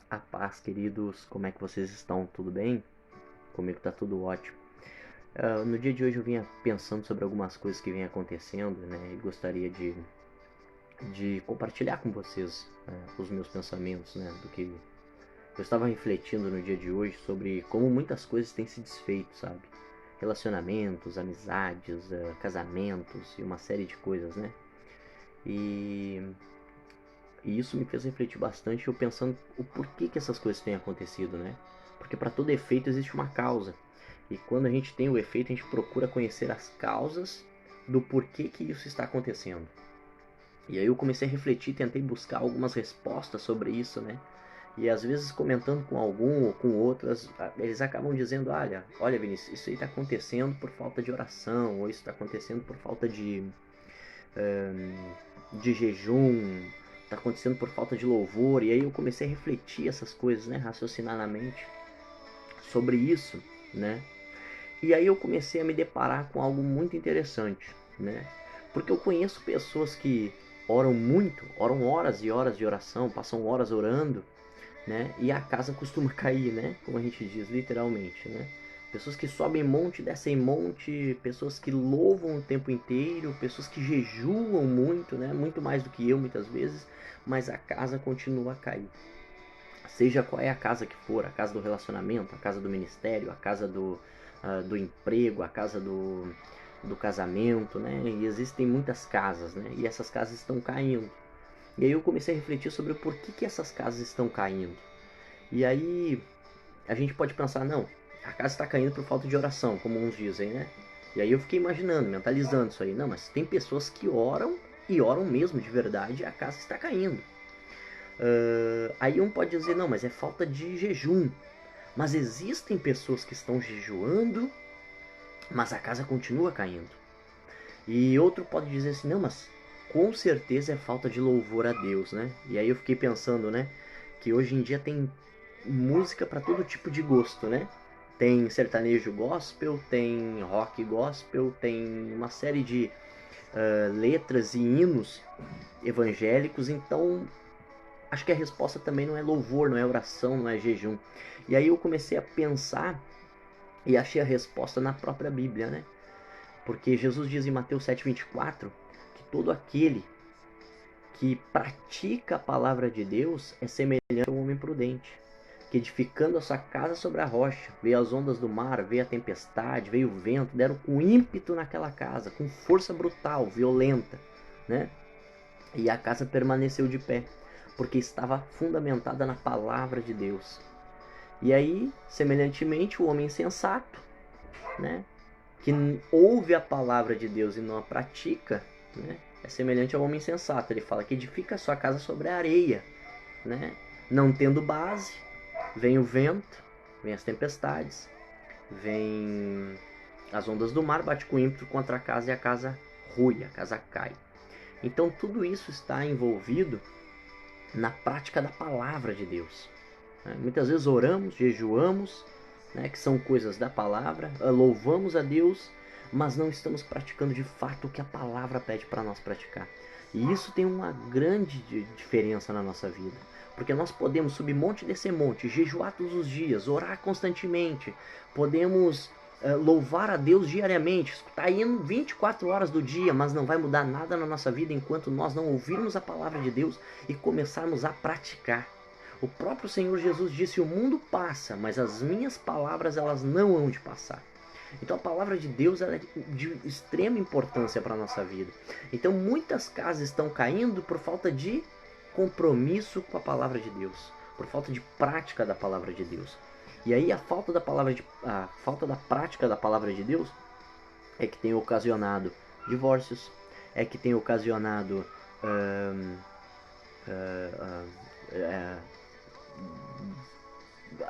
A paz, queridos, como é que vocês estão? Tudo bem? Comigo tá tudo ótimo. No dia de hoje eu vinha pensando sobre algumas coisas que vêm acontecendo, né? E gostaria de compartilhar com vocês os meus pensamentos, né? Do que eu estava refletindo no dia de hoje sobre como muitas coisas têm se desfeito, sabe? Relacionamentos, amizades, casamentos e uma série de coisas, né? E, e isso me fez refletir bastante, eu pensando o porquê que essas coisas têm acontecido, né? Porque para todo efeito existe uma causa. E quando a gente tem o efeito, a gente procura conhecer as causas do porquê que isso está acontecendo. E aí eu comecei a refletir, tentei buscar algumas respostas sobre isso, né? E às vezes comentando com algum ou com outras, eles acabam dizendo, olha Vinícius, isso aí está acontecendo por falta de oração, ou isso está acontecendo por falta de jejum, está acontecendo por falta de louvor. E aí eu comecei a refletir essas coisas, né? Raciocinar na mente sobre isso, né? E aí eu comecei a me deparar com algo muito interessante, né? Porque eu conheço pessoas que oram muito, oram horas e horas de oração, passam horas orando, né? E a casa costuma cair, né? Como a gente diz, literalmente, né? Pessoas que sobem monte, descem monte, pessoas que louvam o tempo inteiro, pessoas que jejuam muito, né? Muito mais do que eu muitas vezes, mas a casa continua a cair. Seja qual é a casa que for, a casa do relacionamento, a casa do ministério, a casa do emprego, a casa do casamento, né? E existem muitas casas, né? E essas casas estão caindo. E aí eu comecei a refletir sobre o porquê que essas casas estão caindo. E aí a gente pode pensar, não, a casa está caindo por falta de oração, como uns dizem, né? E aí eu fiquei imaginando, mentalizando isso aí. Não, mas tem pessoas que oram e oram mesmo de verdade e a casa está caindo. Aí um pode dizer, não, mas é falta de jejum. Mas existem pessoas que estão jejuando, mas a casa continua caindo. E outro pode dizer assim, não, mas com certeza é falta de louvor a Deus, né? E aí eu fiquei pensando, né, que hoje em dia tem música para todo tipo de gosto, né? Tem sertanejo gospel, tem rock gospel, tem uma série de letras e hinos evangélicos, então acho que a resposta também não é louvor, não é oração, não é jejum. E aí eu comecei a pensar e achei a resposta na própria Bíblia, né? Porque Jesus diz em Mateus 7,24 que todo aquele que pratica a palavra de Deus é semelhante a um homem prudente, que edificando a sua casa sobre a rocha, veio as ondas do mar, veio a tempestade, veio o vento, deram com ímpeto naquela casa, com força brutal, violenta, né? E a casa permaneceu de pé, porque estava fundamentada na palavra de Deus. E aí, semelhantemente, o homem insensato, né, que ouve a palavra de Deus e não a pratica, né, é semelhante ao homem insensato. Ele fala que edifica a sua casa sobre a areia, né, não tendo base, vem o vento, vem as tempestades, vem as ondas do mar, bate com ímpeto contra a casa e a casa rui, a casa cai. Então tudo isso está envolvido na prática da palavra de Deus. Muitas vezes oramos, jejuamos, né, que são coisas da palavra, louvamos a Deus, mas não estamos praticando de fato o que a palavra pede para nós praticar. E isso tem uma grande diferença na nossa vida. Porque nós podemos subir monte e descer monte, jejuar todos os dias, orar constantemente, podemos louvar a Deus diariamente, escutar hino 24 horas do dia, mas não vai mudar nada na nossa vida enquanto nós não ouvirmos a palavra de Deus e começarmos a praticar. O próprio Senhor Jesus disse: o mundo passa, mas as minhas palavras elas não hão de passar. Então a palavra de Deus ela é de extrema importância para a nossa vida. Então muitas casas estão caindo por falta de compromisso com a palavra de Deus, por falta de prática da palavra de Deus. E aí a falta da prática da palavra de Deus é que tem ocasionado divórcios, é que tem ocasionado hum,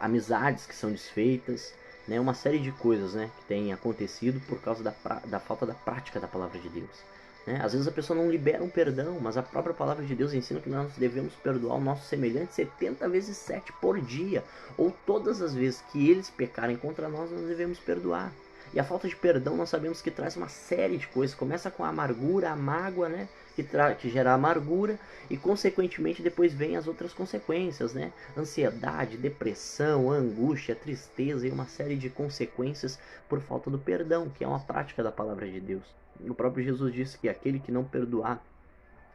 amizades que são desfeitas, né? Uma série de coisas, né, que tem acontecido por causa da falta da prática da palavra de Deus. Né? Às vezes a pessoa não libera um perdão, mas a própria palavra de Deus ensina que nós devemos perdoar o nosso semelhante 70 vezes 7 por dia, ou todas as vezes que eles pecarem contra nós, nós devemos perdoar. E a falta de perdão nós sabemos que traz uma série de coisas. Começa com a amargura, a mágoa, né? que gera amargura e, consequentemente, depois vem as outras consequências, né? Ansiedade, depressão, angústia, tristeza e uma série de consequências por falta do perdão, que é uma prática da palavra de Deus. O próprio Jesus disse que aquele que não perdoar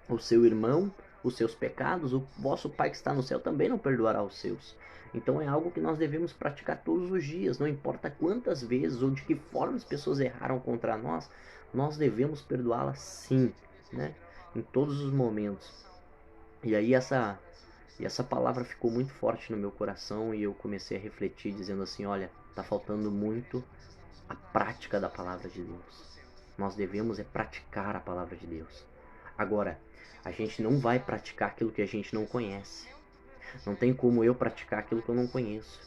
o seu irmão, os seus pecados, o vosso Pai que está no céu também não perdoará os seus. Então é algo que nós devemos praticar todos os dias, não importa quantas vezes ou de que forma as pessoas erraram contra nós, nós devemos perdoá-las sim, né? Em todos os momentos. E aí essa palavra ficou muito forte no meu coração e eu comecei a refletir dizendo assim, olha, está faltando muito a prática da palavra de Deus. Nós devemos praticar a palavra de Deus. Agora, a gente não vai praticar aquilo que a gente não conhece. Não tem como eu praticar aquilo que eu não conheço.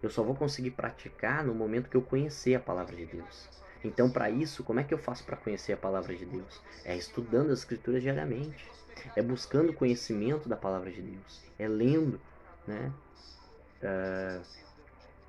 Eu só vou conseguir praticar no momento que eu conhecer a palavra de Deus. Então, para isso, como é que eu faço para conhecer a palavra de Deus? É estudando as Escrituras diariamente. É buscando conhecimento da palavra de Deus. É lendo, né?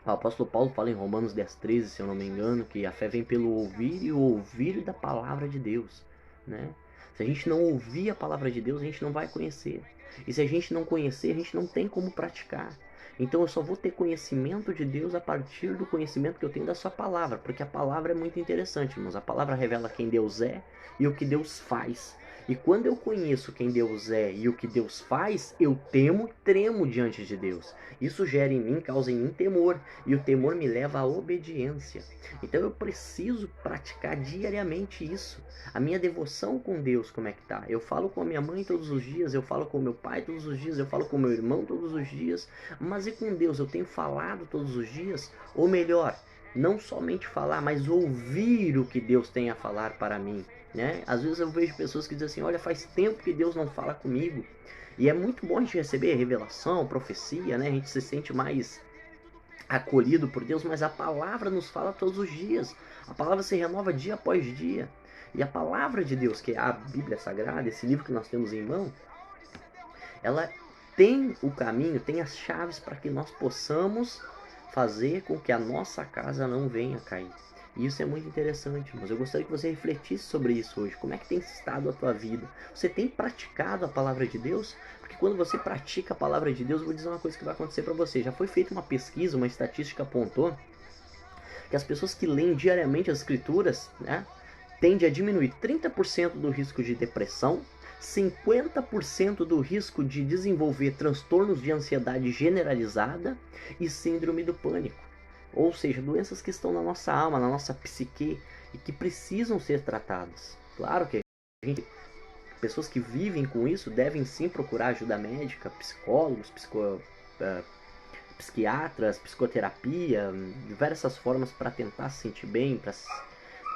O apóstolo Paulo fala em Romanos 10:13, se eu não me engano, que a fé vem pelo ouvir e o ouvir da palavra de Deus, né? Se a gente não ouvir a palavra de Deus, a gente não vai conhecer. E se a gente não conhecer, a gente não tem como praticar. Então eu só vou ter conhecimento de Deus a partir do conhecimento que eu tenho da sua palavra, porque a palavra é muito interessante, irmãos. A palavra revela quem Deus é e o que Deus faz. E quando eu conheço quem Deus é e o que Deus faz, eu temo, tremo diante de Deus. Isso gera em mim, causa em mim temor. E o temor me leva à obediência. Então eu preciso praticar diariamente isso. A minha devoção com Deus, como é que tá? Eu falo com a minha mãe todos os dias, eu falo com o meu pai todos os dias, eu falo com o meu irmão todos os dias. Mas e com Deus? Eu tenho falado todos os dias? Ou melhor, não somente falar, mas ouvir o que Deus tem a falar para mim. Né? Às vezes eu vejo pessoas que dizem assim, olha, faz tempo que Deus não fala comigo. E é muito bom a gente receber revelação, profecia, né? A gente se sente mais acolhido por Deus, mas a palavra nos fala todos os dias. A palavra se renova dia após dia. E a palavra de Deus, que é a Bíblia Sagrada, esse livro que nós temos em mão, ela tem o caminho, tem as chaves para que nós possamos fazer com que a nossa casa não venha a cair. E isso é muito interessante, mas eu gostaria que você refletisse sobre isso hoje. Como é que tem estado a tua vida? Você tem praticado a palavra de Deus? Porque quando você pratica a palavra de Deus, eu vou dizer uma coisa que vai acontecer para você. Já foi feita uma pesquisa, uma estatística apontou que as pessoas que leem diariamente as escrituras, né, tende a diminuir 30% do risco de depressão, 50% do risco de desenvolver transtornos de ansiedade generalizada e síndrome do pânico. Ou seja, doenças que estão na nossa alma, na nossa psique e que precisam ser tratadas. Claro que pessoas que vivem com isso devem sim procurar ajuda médica, psicólogos, psiquiatras, psicoterapia, diversas formas para tentar se sentir bem,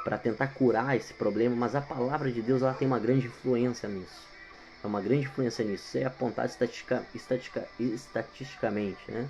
para tentar curar esse problema, mas a palavra de Deus ela tem uma grande influência nisso. É uma grande influência nisso. Isso é apontado estatisticamente, né?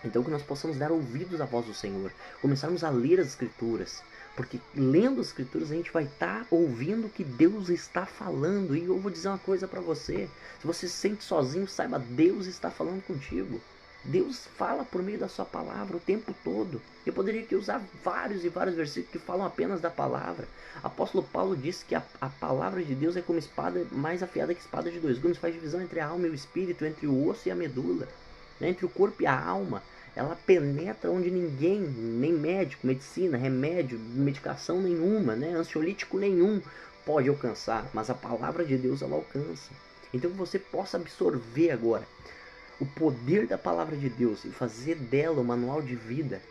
Então que nós possamos dar ouvidos à voz do Senhor, começarmos a ler as Escrituras, porque lendo as Escrituras a gente vai estar ouvindo o que Deus está falando. E eu vou dizer uma coisa para você, se você se sente sozinho, saiba, Deus está falando contigo. Deus fala por meio da sua palavra o tempo todo. Eu poderia aqui usar vários e vários versículos que falam apenas da palavra. Apóstolo Paulo disse que a palavra de Deus é como espada mais afiada que espada de dois gumes, faz divisão entre a alma e o espírito, entre o osso e a medula, né, entre o corpo e a alma. Ela penetra onde ninguém, nem médico, medicina, remédio, medicação nenhuma, né, ansiolítico nenhum pode alcançar, mas a palavra de Deus ela alcança. Então que você possa absorver agora o poder da palavra de Deus e fazer dela um manual de vida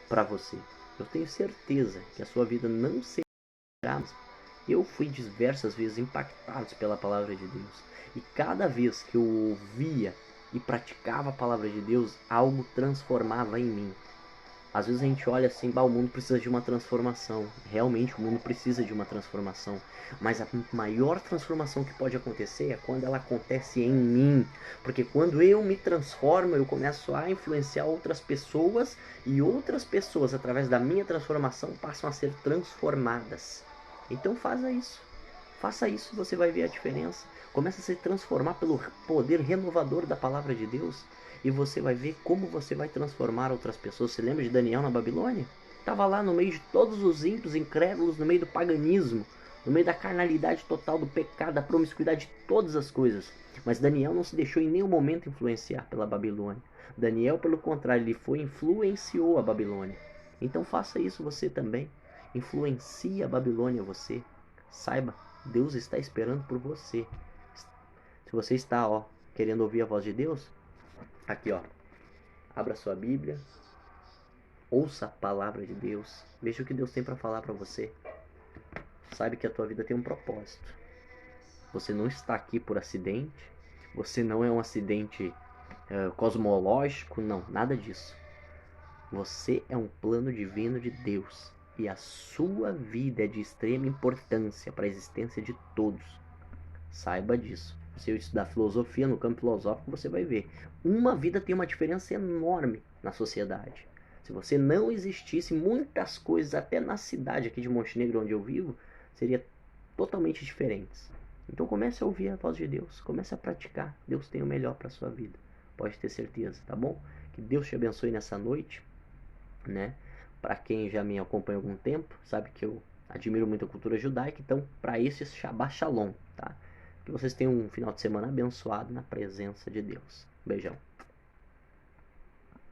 para você. Eu tenho certeza que a sua vida não será. Eu fui diversas vezes impactado pela palavra de Deus. E cada vez que eu ouvia e praticava a palavra de Deus, algo transformava em mim. Às vezes a gente olha assim, o mundo precisa de uma transformação. Realmente o mundo precisa de uma transformação. Mas a maior transformação que pode acontecer é quando ela acontece em mim. Porque quando eu me transformo, eu começo a influenciar outras pessoas. E outras pessoas, através da minha transformação, passam a ser transformadas. Então faça isso. Faça isso e você vai ver a diferença. Começa a se transformar pelo poder renovador da palavra de Deus. E você vai ver como você vai transformar outras pessoas. Você lembra de Daniel na Babilônia? Estava lá no meio de todos os ímpios, incrédulos, no meio do paganismo. no meio da carnalidade total, do pecado, da promiscuidade de todas as coisas. Mas Daniel não se deixou em nenhum momento influenciar pela Babilônia. Daniel, pelo contrário, ele influenciou a Babilônia. Então faça isso você também. Influencie a Babilônia você. Saiba, Deus está esperando por você. Se você está, querendo ouvir a voz de Deus, aqui, abra sua Bíblia, ouça a palavra de Deus, veja o que Deus tem para falar para você. Saiba que a tua vida tem um propósito. Você não está aqui por acidente. Você não é um acidente cosmológico, não, nada disso. Você é um plano divino de Deus e a sua vida é de extrema importância para a existência de todos. Saiba disso. Se eu estudar filosofia no campo filosófico, você vai ver. Uma vida tem uma diferença enorme na sociedade. Se você não existisse, muitas coisas, até na cidade aqui de Montenegro, onde eu vivo, seriam totalmente diferentes. Então comece a ouvir a voz de Deus, comece a praticar. Deus tem o melhor para a sua vida, pode ter certeza, tá bom? Que Deus te abençoe nessa noite, né? Para quem já me acompanha há algum tempo, sabe que eu admiro muito a cultura judaica, então para esse Shabbat Shalom, tá? Que vocês tenham um final de semana abençoado na presença de Deus. Beijão.